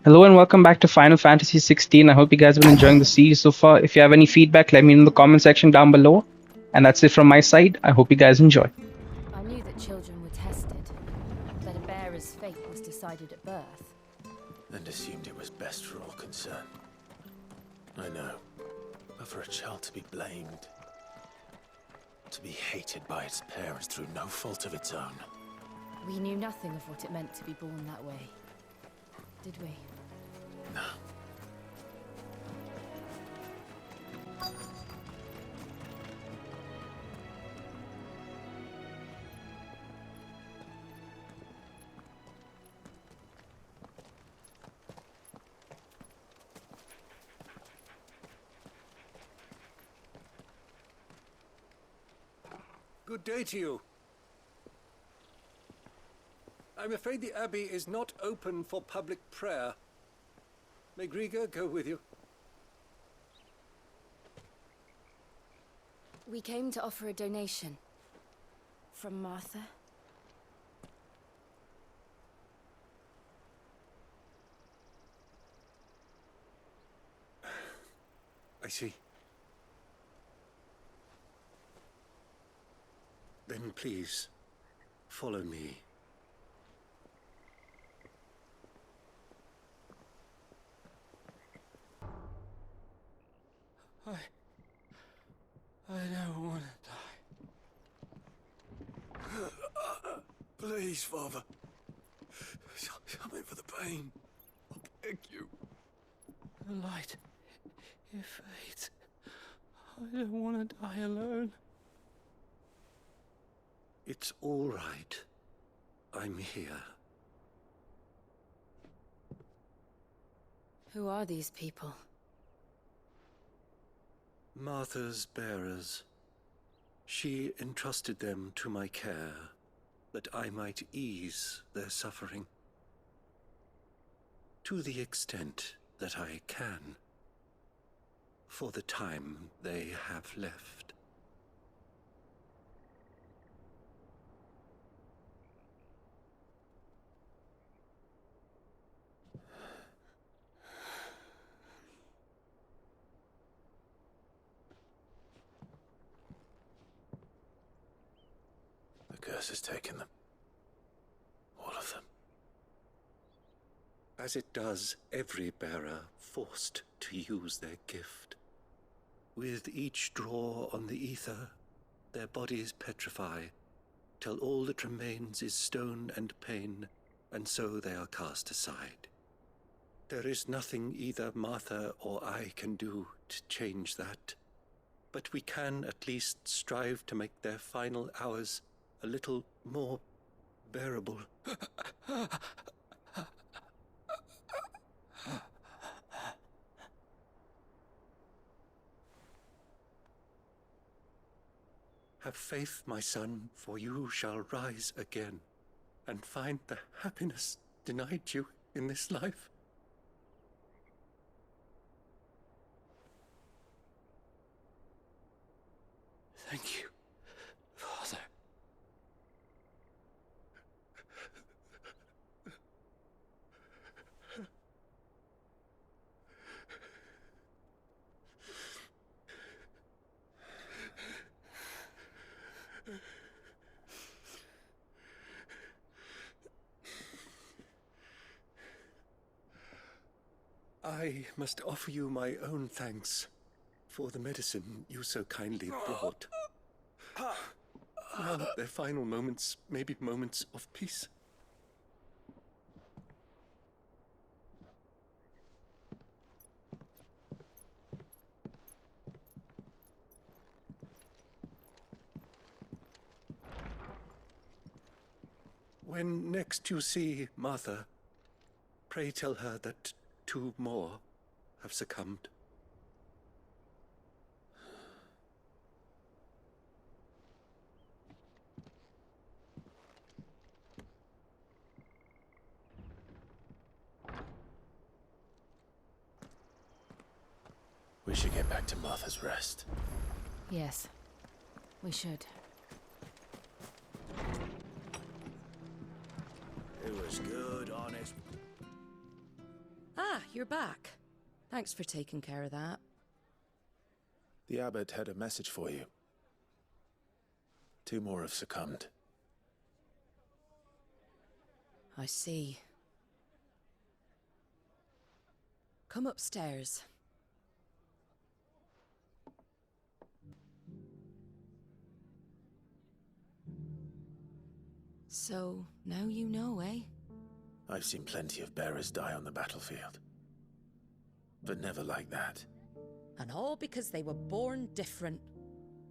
Hello and welcome back to Final Fantasy XVI. I hope you guys have been enjoying the series so far. If you have any feedback, let me know in the comment section down below. And that's it from my side. I hope you guys enjoy. I knew that children were tested, that a bearer's fate was decided at birth. And assumed it was best for all concerned. I know, but for a child to be blamed, to be hated by its parents through no fault of its own. We knew nothing of what it meant to be born that way, did we? No. Good day to you. I'm afraid the Abbey is not open for public prayer. May Griga go with you? We came to offer a donation. From Martha. I see. Then please, follow me. I don't want to die. Please, Father. Something for the pain. I beg you. The light. It fades. I don't want to die alone. It's all right. I'm here. Who are these people? Martha's bearers. She entrusted them to my care, that I might ease their suffering. To the extent that I can, for the time they have left. The curse has taken them. All of them. As it does every bearer forced to use their gift. With each draw on the ether, their bodies petrify, till all that remains is stone and pain, and so they are cast aside. There is nothing either Martha or I can do to change that, but we can at least strive to make their final hours a little more bearable. Have faith, my son, for you shall rise again, and find the happiness denied you in this life. Thank you, Father. I must offer you my own thanks for the medicine you so kindly brought. Now their final moments may be moments of peace. When next you see Martha, pray tell her that 2 more have succumbed. We should get back to Martha's Rest. Yes, we should. It was good, honest. Ah, Ah, you're back. Thanks for taking care of that. The abbot had a message for you. 2 more have succumbed. I see. Come upstairs. So, now you know, eh? I've seen plenty of bearers die on the battlefield. But never like that. And all because they were born different.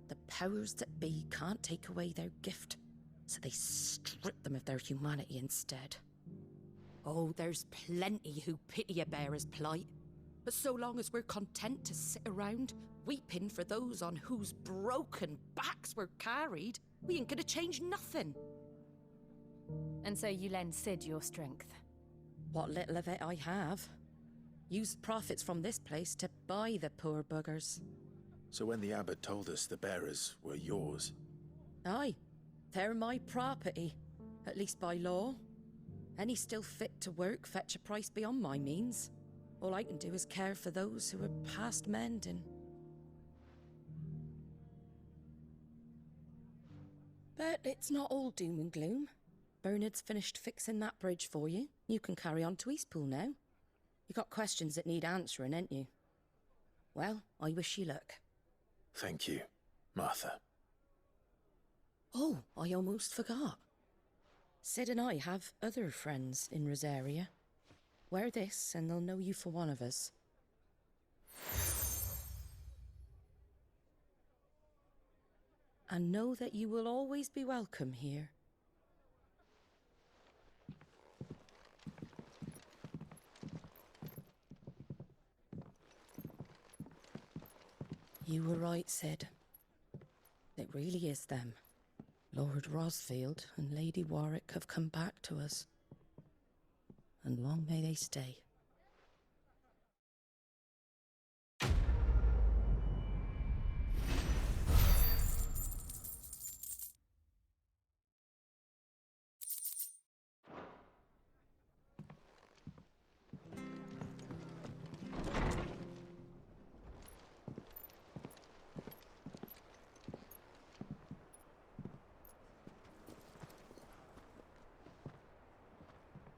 The powers that be can't take away their gift, so they strip them of their humanity instead. Oh, there's plenty who pity a bearer's plight. But so long as we're content to sit around, weeping for those on whose broken backs we're carried, we ain't gonna change nothing. And so you lend Sid your strength. What little of it I have. Use profits from this place to buy the poor buggers. So when the abbot told us the bearers were yours... Aye, they're my property, at least by law. Any still fit to work fetch a price beyond my means. All I can do is care for those who are past mending. But it's not all doom and gloom. Bernard's finished fixing that bridge for you. You can carry on to Eastpool now. You got questions that need answering, ain't you? Well, I wish you luck. Thank you, Martha. Oh, I almost forgot. Sid and I have other friends in Rosaria. Wear this and they'll know you for one of us. And know that you will always be welcome here. You were right, Sid. It really is them. Lord Rosfield and Lady Warwick have come back to us. And long may they stay.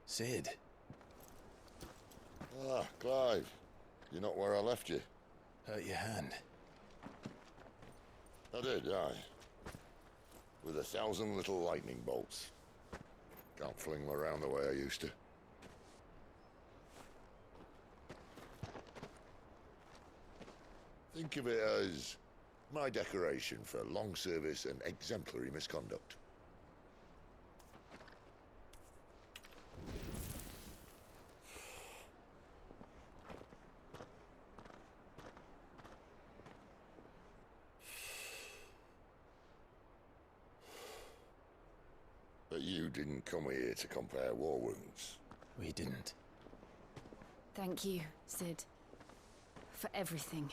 Sid. Ah, Clive. You're not where I left you. Hurt your hand. I did, aye. With 1,000 little lightning bolts. Can't fling them around the way I used to. Think of it as my decoration for long service and exemplary misconduct. But you didn't come here to compare war wounds. We didn't. Thank you, Sid. For everything.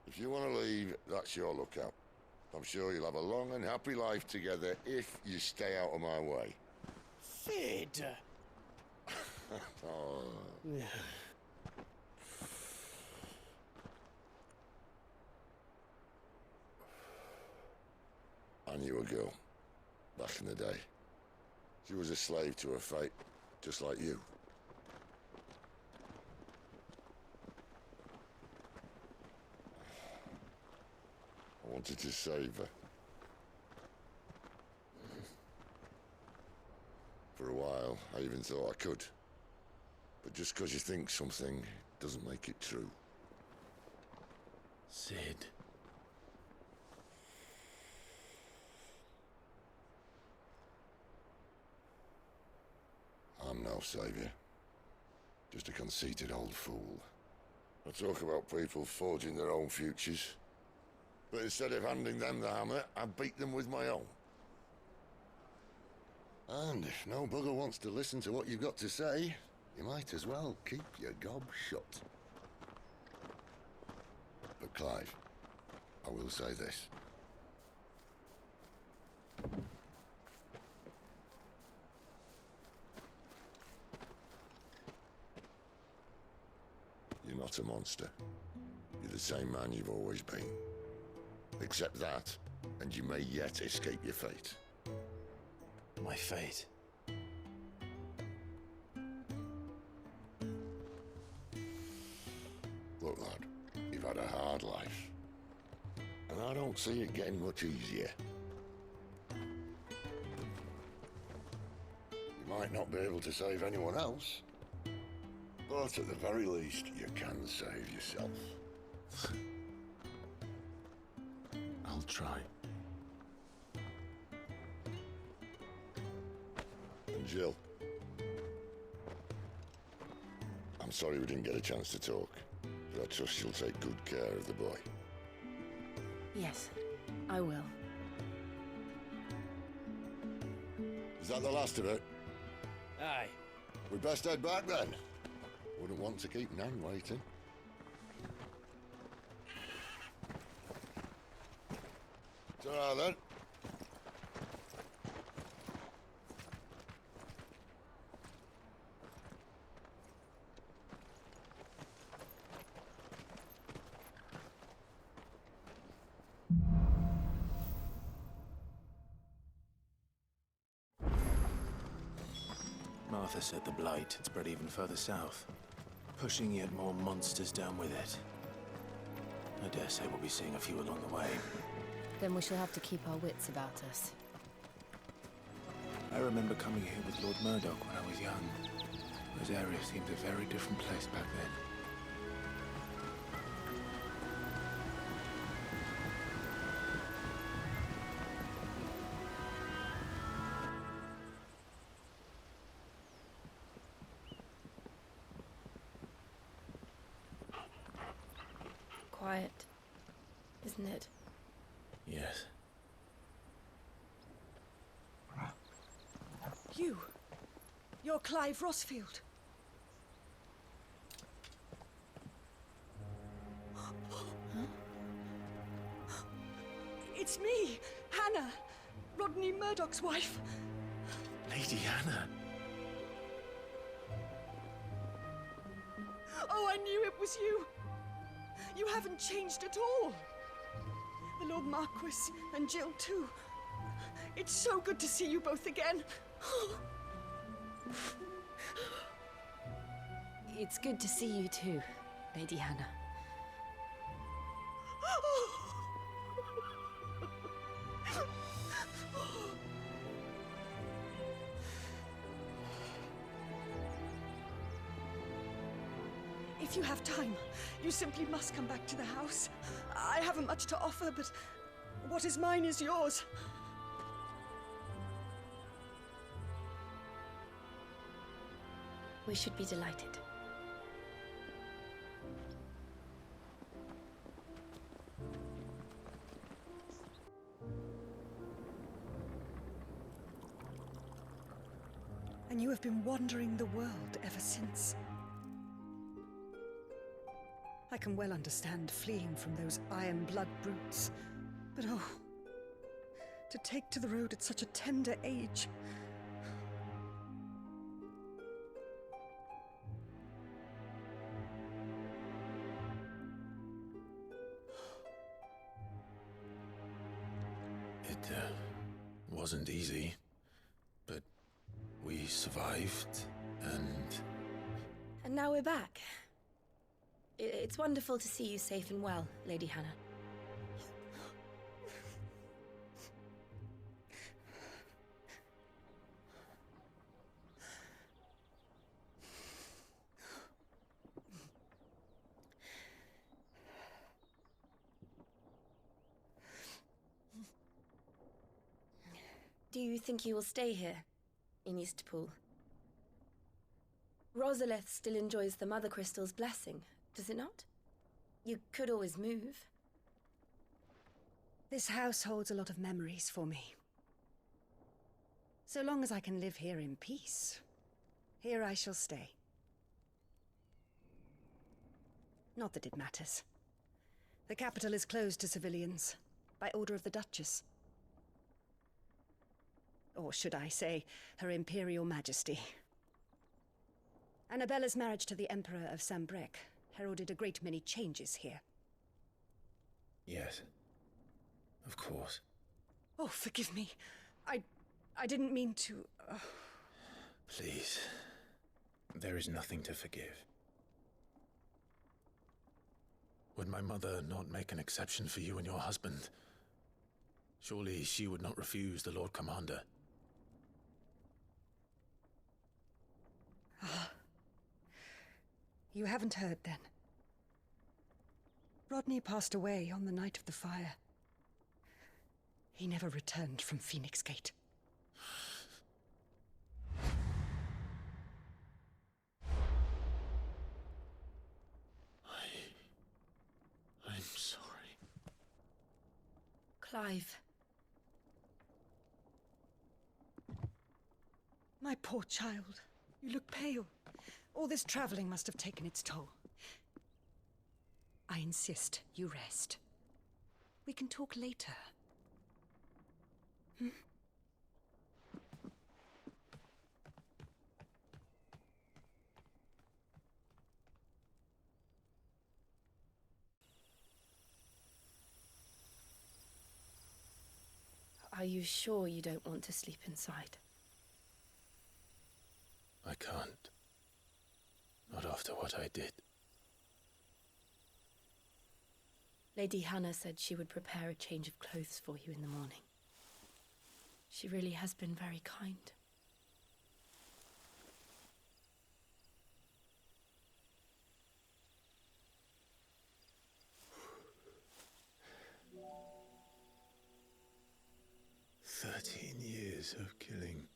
If you want to leave, that's your lookout. I'm sure you'll have a long and happy life together if you stay out of my way. Sid! Oh. I knew a girl, back in the day. She was a slave to her fate, just like you. I wanted to save her. For a while, I even thought I could. But just because you think something doesn't make it true. Sid. I'm no savior. Just a conceited old fool. I talk about people forging their own futures. But instead of handing them the hammer, I beat them with my own. And if no bugger wants to listen to what you've got to say, you might as well keep your gob shut. But Clive, I will say this. not a monster. You're the same man you've always been. Accept that, and you may yet escape your fate. My fate. Look, lad, you've had a hard life. And I don't see it getting much easier. You might not be able to save anyone else, but at the very least, you can save yourself. I'll try. And Jill, I'm sorry we didn't get a chance to talk, but I trust she'll take good care of the boy. Yes, I will. Is that the last of it? Aye. We best head back then. Wouldn't want to keep Nan waiting. Ta-ra then. Martha said the Blight had spread even further south, pushing yet more monsters down with it. I dare say we'll be seeing a few along the way. Then we shall have to keep our wits about us. I remember coming here with Lord Murdoch when I was young. Those areas seemed a very different place back then. Quiet, isn't it? Yes. You're Clive Rosfield. It's me, Hannah, Rodney Murdoch's wife. Lady Hannah. Oh, I knew it was you. You haven't changed at all. The Lord Marquis and Jill too. It's so good to see you both again. It's good to see you too, Lady Hannah. If you have time, you simply must come back to the house. I haven't much to offer, but what is mine is yours. We should be delighted. And you have been wandering the world ever since. I can well understand fleeing from those iron blood brutes, but oh, to take to the road at such a tender age. It wasn't easy, but we survived, and... And now we're back. It's wonderful to see you safe and well, Lady Hannah. Do you think you will stay here, in Eastpool? Rosalith still enjoys the Mother Crystal's blessing, does it not? You could always move. This house holds a lot of memories for me. So long as I can live here in peace, here I shall stay. Not that it matters. The capital is closed to civilians, by order of the Duchess. Or should I say, Her Imperial Majesty. Annabella's marriage to the Emperor of Sambrec heralded a great many changes here. Yes. Of course. Oh, forgive me. I didn't mean to... Please. There is nothing to forgive. Would my mother not make an exception for you and your husband? Surely she would not refuse the Lord Commander. You haven't heard, then. Rodney passed away on the night of the fire. He never returned from Phoenix Gate. I'm sorry. Clive. My poor child. You look pale. All this traveling must have taken its toll. I insist you rest. We can talk later. Hmm? Are you sure you don't want to sleep inside? I can't. Not after what I did. Lady Hannah said she would prepare a change of clothes for you in the morning. She really has been very kind. Years of killing.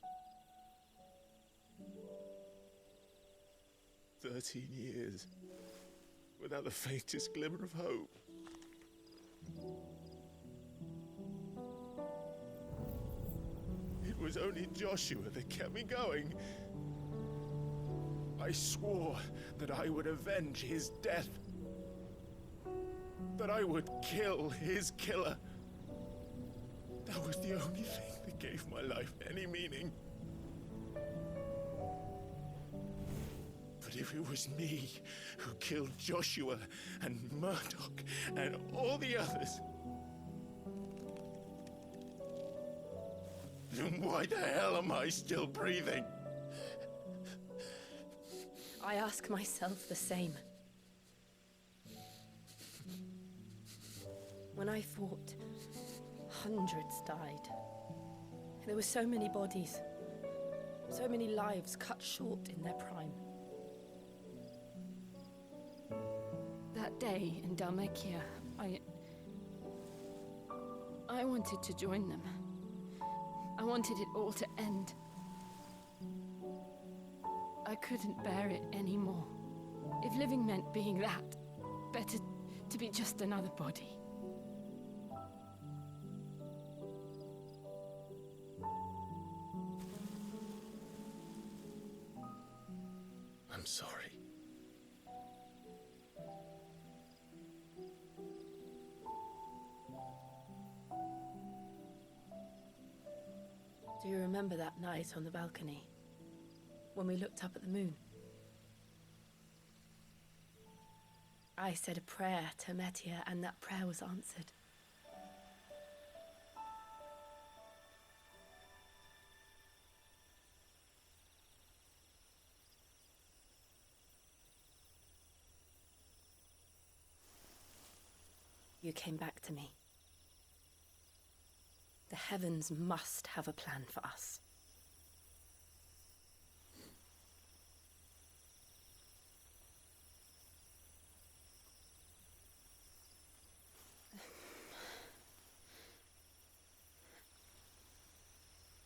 13 years. Without the faintest glimmer of hope. It was only Joshua that kept me going. I swore that I would avenge his death. That I would kill his killer. That was the only thing that gave my life any meaning. But if it was me who killed Joshua and Murdoch and all the others, then why the hell am I still breathing? I ask myself the same. When I fought, hundreds died. There were so many bodies, so many lives cut short in their prime. That day in Dalmekia, I wanted to join them. I wanted it all to end. I couldn't bear it anymore. If living meant being that, better to be just another body. I'm sorry. Do you remember that night on the balcony? When we looked up at the moon? I said a prayer to Metia, and that prayer was answered. You came back to me. The heavens must have a plan for us.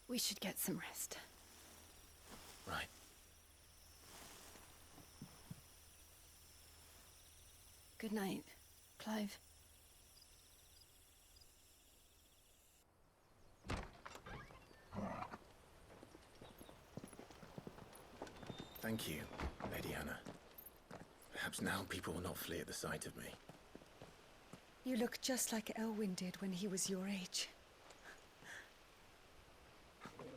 We should get some rest. Right. Good night, Clive. Thank you, Lady Hannah. Perhaps now people will not flee at the sight of me. You look just like Elwyn did when he was your age.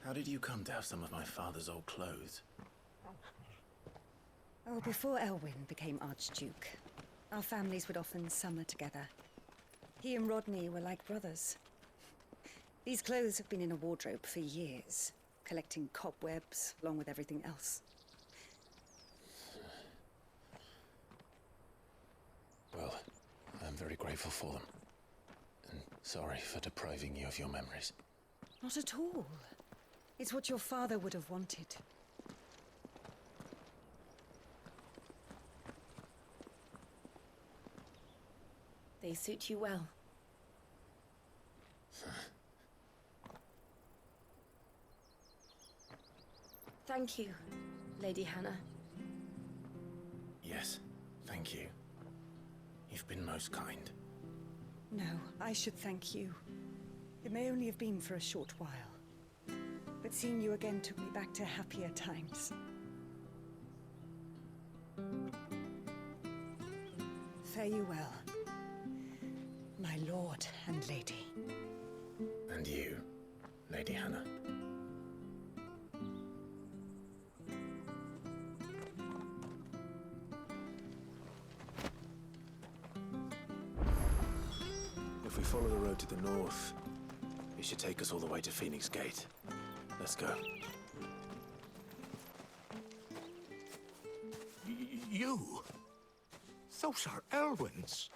How did you come to have some of my father's old clothes? Oh, before Elwyn became Archduke, our families would often summer together. He and Rodney were like brothers. These clothes have been in a wardrobe for years, collecting cobwebs along with everything else. Well, I'm very grateful for them. And sorry for depriving you of your memories. Not at all. It's what your father would have wanted. They suit you well. Thank you, Lady Hannah. Yes, thank you. You've been most kind. No, I should thank you. It may only have been for a short while, but seeing you again took me back to happier times. Fare you well, my lord and lady. And you, Lady Hannah. If we follow the road to the north, it should take us all the way to Phoenix Gate. Let's go. You? Those are Elwyn's.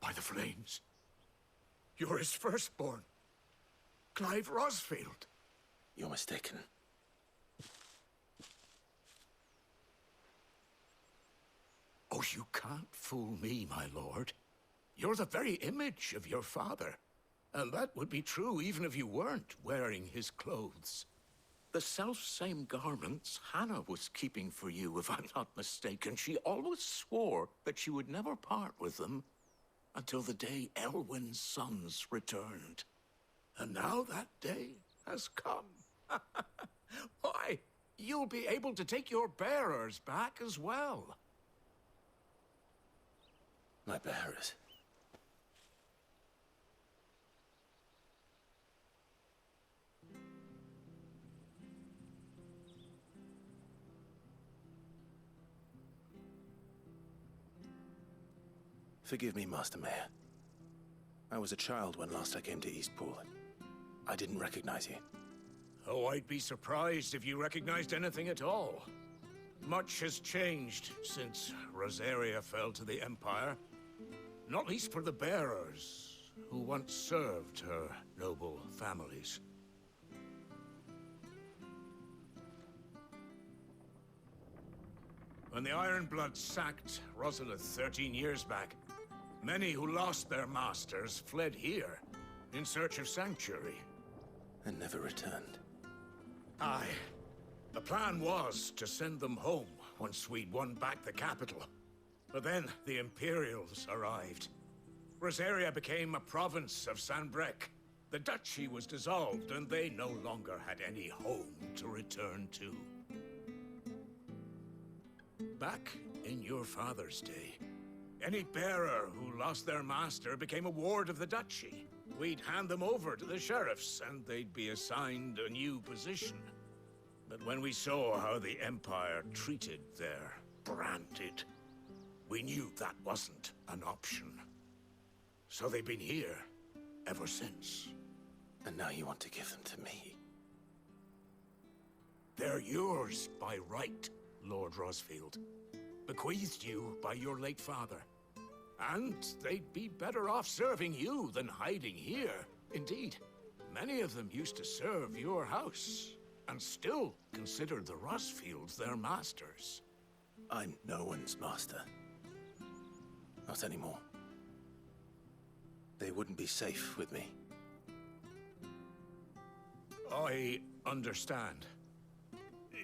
By the flames. You're his firstborn. Clive Rosfield. You're mistaken. Oh, you can't fool me, my lord. You're the very image of your father. And that would be true even if you weren't wearing his clothes. The self-same garments Hannah was keeping for you, if I'm not mistaken. She always swore that she would never part with them until the day Elwyn's sons returned. And now that day has come. Why, you'll be able to take your bearers back as well. My bearers. Forgive me, Master Mayor. I was a child when last I came to Eastpool. I didn't recognize you. Oh, I'd be surprised if you recognized anything at all. Much has changed since Rosaria fell to the Empire. Not least for the bearers, who once served her noble families. When the Ironbloods sacked Rosalith 13 years back, many who lost their masters fled here in search of sanctuary. And never returned. Aye. The plan was to send them home once we'd won back the capital. But then the Imperials arrived. Rosaria became a province of Sanbreque. The duchy was dissolved, and they no longer had any home to return to. Back in your father's day, any bearer who lost their master became a ward of the duchy. We'd hand them over to the sheriffs, and they'd be assigned a new position. But when we saw how the Empire treated their branded, we knew that wasn't an option. So they've been here ever since. And now you want to give them to me? They're yours by right, Lord Rosfield. Bequeathed you by your late father. And they'd be better off serving you than hiding here. Indeed, many of them used to serve your house, and still consider the Rosfields their masters. I'm no one's master. Not anymore. They wouldn't be safe with me. I understand.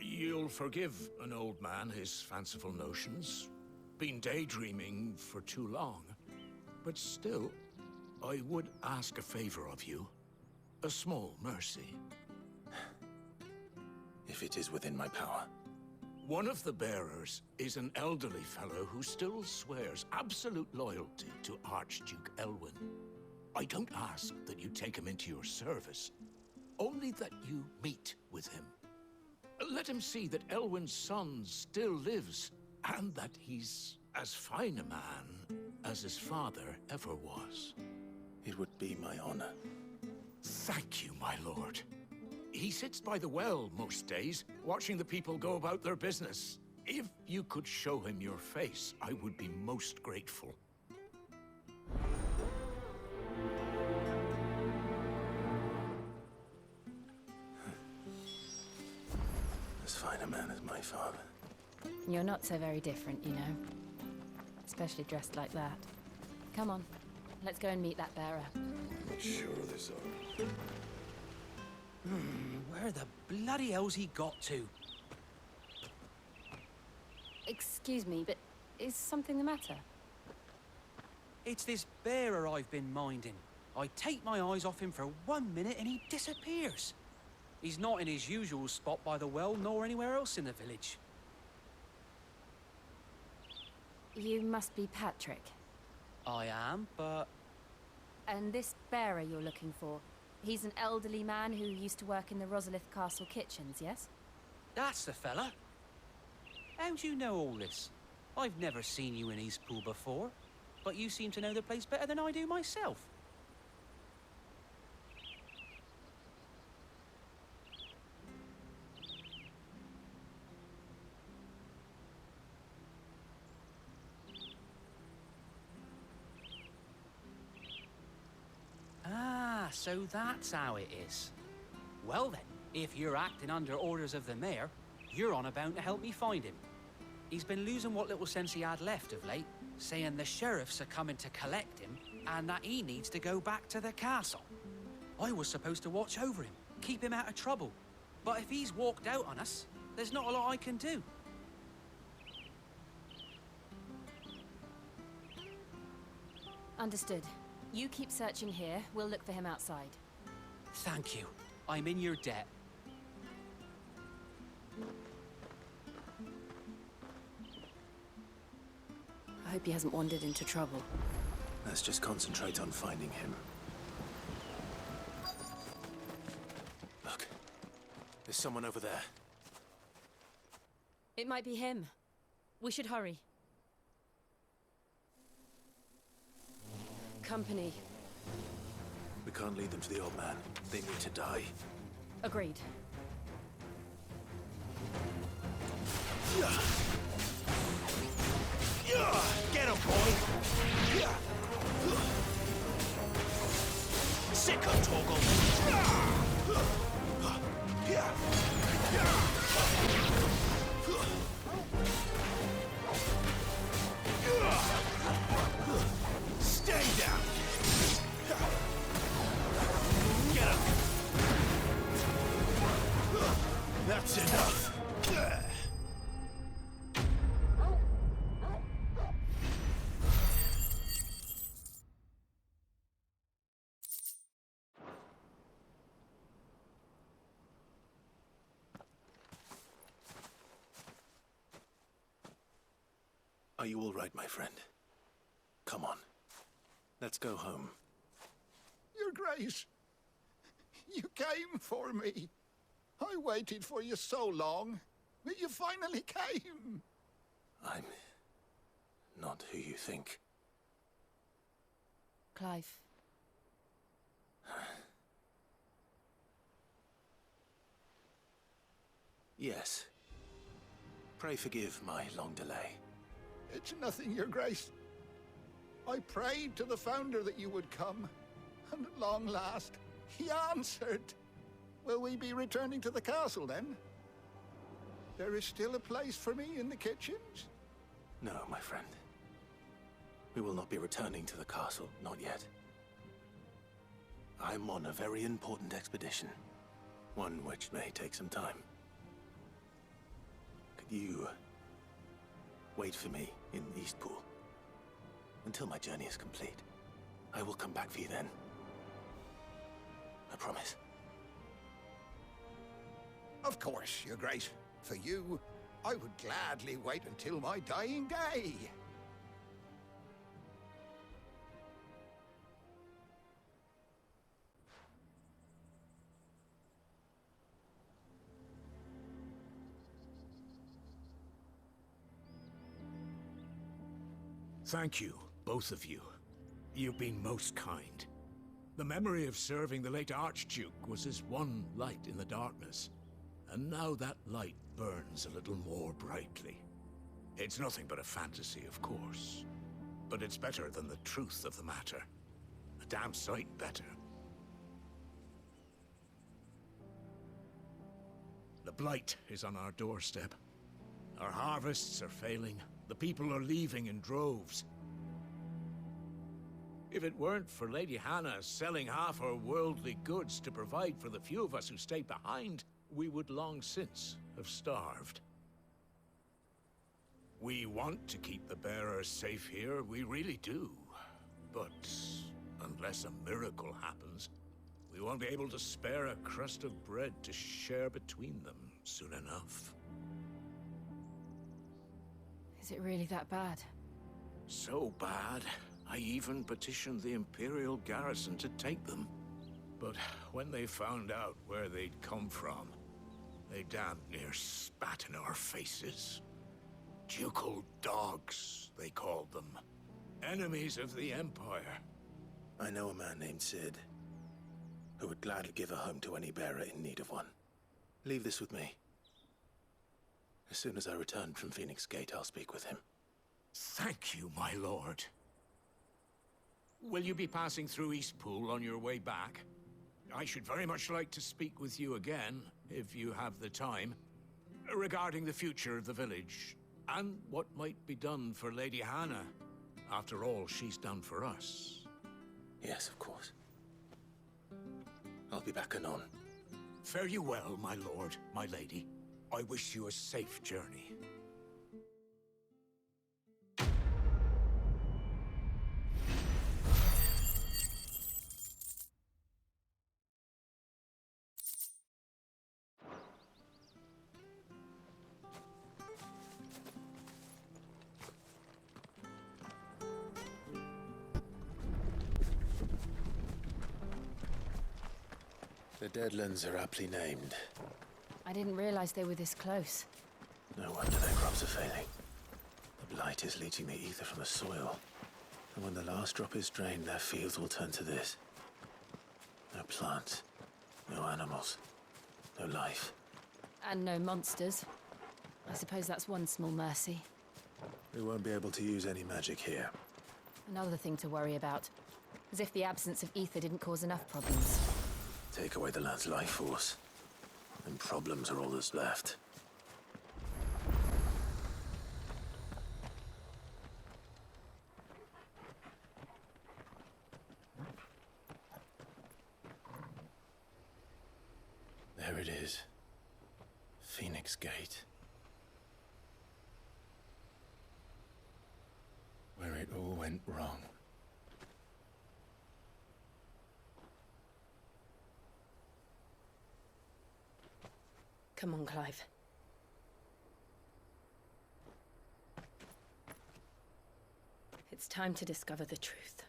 You'll forgive an old man his fanciful notions. Been daydreaming for too long. But still, I would ask a favor of you. A small mercy. If it is within my power. One of the bearers is an elderly fellow who still swears absolute loyalty to Archduke Elwyn. I don't ask that you take him into your service, only that you meet with him. Let him see that Elwyn's son still lives, and that he's as fine a man as his father ever was. It would be my honor. Thank you, my lord. He sits by the well most days, watching the people go about their business. If you could show him your face, I would be most grateful. As fine a man as my father. You're not so very different, you know. Especially dressed like that. Come on, let's go and meet that bearer. Not sure of this, Where the bloody hell's he got to? Excuse me, but is something the matter? It's this bearer I've been minding. I take my eyes off him for 1 minute and he disappears. He's not in his usual spot by the well, nor anywhere else in the village. You must be Patrick. I am, but... And this bearer you're looking for, he's an elderly man who used to work in the Rosalith Castle kitchens, yes? That's the fella. How'd you know all this? I've never seen you in Eastpool before, but you seem to know the place better than I do myself. Ah, so that's how it is. Well then, if you're acting under orders of the mayor, you're on about to help me find him. He's been losing what little sense he had left of late, saying the sheriffs are coming to collect him and that he needs to go back to the castle. I was supposed to watch over him, keep him out of trouble. But if he's walked out on us, there's not a lot I can do. Understood. You keep searching here, we'll look for him outside. Thank you. I'm in your debt. I hope he hasn't wandered into trouble. Let's just concentrate on finding him. Look. There's someone over there. It might be him. We should hurry. Company. We can't lead them to the old man. They need to die. Agreed. Get him, boy! Sick of Toggle! Stay down! Get him! That's enough! Are you all right, my friend? Come on. Let's go home. Your Grace, you came for me. I waited for you so long, but you finally came. I'm not who you think. Clive. Yes. Pray forgive my long delay. It's nothing, Your Grace. I prayed to the Founder that you would come, and at long last, he answered. Will we be returning to the castle, then? There is still a place for me in the kitchens? No, my friend. We will not be returning to the castle, not yet. I'm on a very important expedition. One which may take some time. Could you wait for me in Eastpool until my journey is complete? I will come back for you then. I promise. Of course, Your Grace. For you, I would gladly wait until my dying day. Thank you, both of you. You've been most kind. The memory of serving the late Archduke was as one light in the darkness, and now that light burns a little more brightly. It's nothing but a fantasy, of course, but it's better than the truth of the matter. A damn sight better. The Blight is on our doorstep. Our harvests are failing. The people are leaving in droves. If it weren't for Lady Hannah selling half her worldly goods to provide for the few of us who stayed behind, we would long since have starved. We want to keep the bearers safe here, we really do. But unless a miracle happens, we won't be able to spare a crust of bread to share between them soon enough. Is it really that bad? So bad, I even petitioned the Imperial garrison to take them. But when they found out where they'd come from, they damn near spat in our faces. Ducal dogs, they called them. Enemies of the Empire. I know a man named Sid, who would gladly give a home to any bearer in need of one. Leave this with me. As soon as I return from Phoenix Gate, I'll speak with him. Thank you, my lord. Will you be passing through Eastpool on your way back? I should very much like to speak with you again, if you have the time, regarding the future of the village, and what might be done for Lady Hannah. After all she's done for us. Yes, of course. I'll be back anon. Fare you well, my lord, my lady. I wish you a safe journey. The Deadlands are aptly named. I didn't realize they were this close. No wonder their crops are failing. The Blight is leaching the ether from the soil. And when the last drop is drained, their fields will turn to this. No plants, no animals, no life. And no monsters. I suppose that's one small mercy. We won't be able to use any magic here. Another thing to worry about. As if the absence of ether didn't cause enough problems. Take away the land's life force, and problems are all that's left. There it is. Phoenix Gate. Where it all went wrong. Come on, Clive. It's time to discover the truth.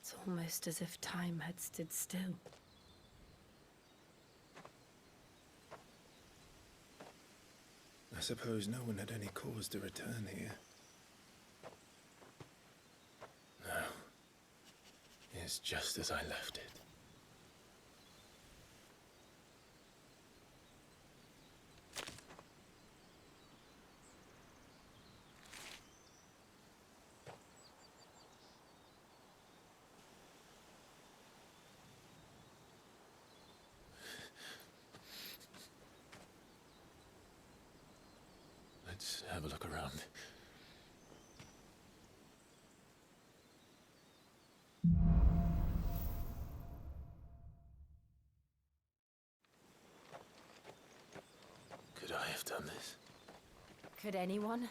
It's almost as if time had stood still. I suppose no one had any cause to return here. No. It's just as I left it. Let's have a look around. done this. Could anyone?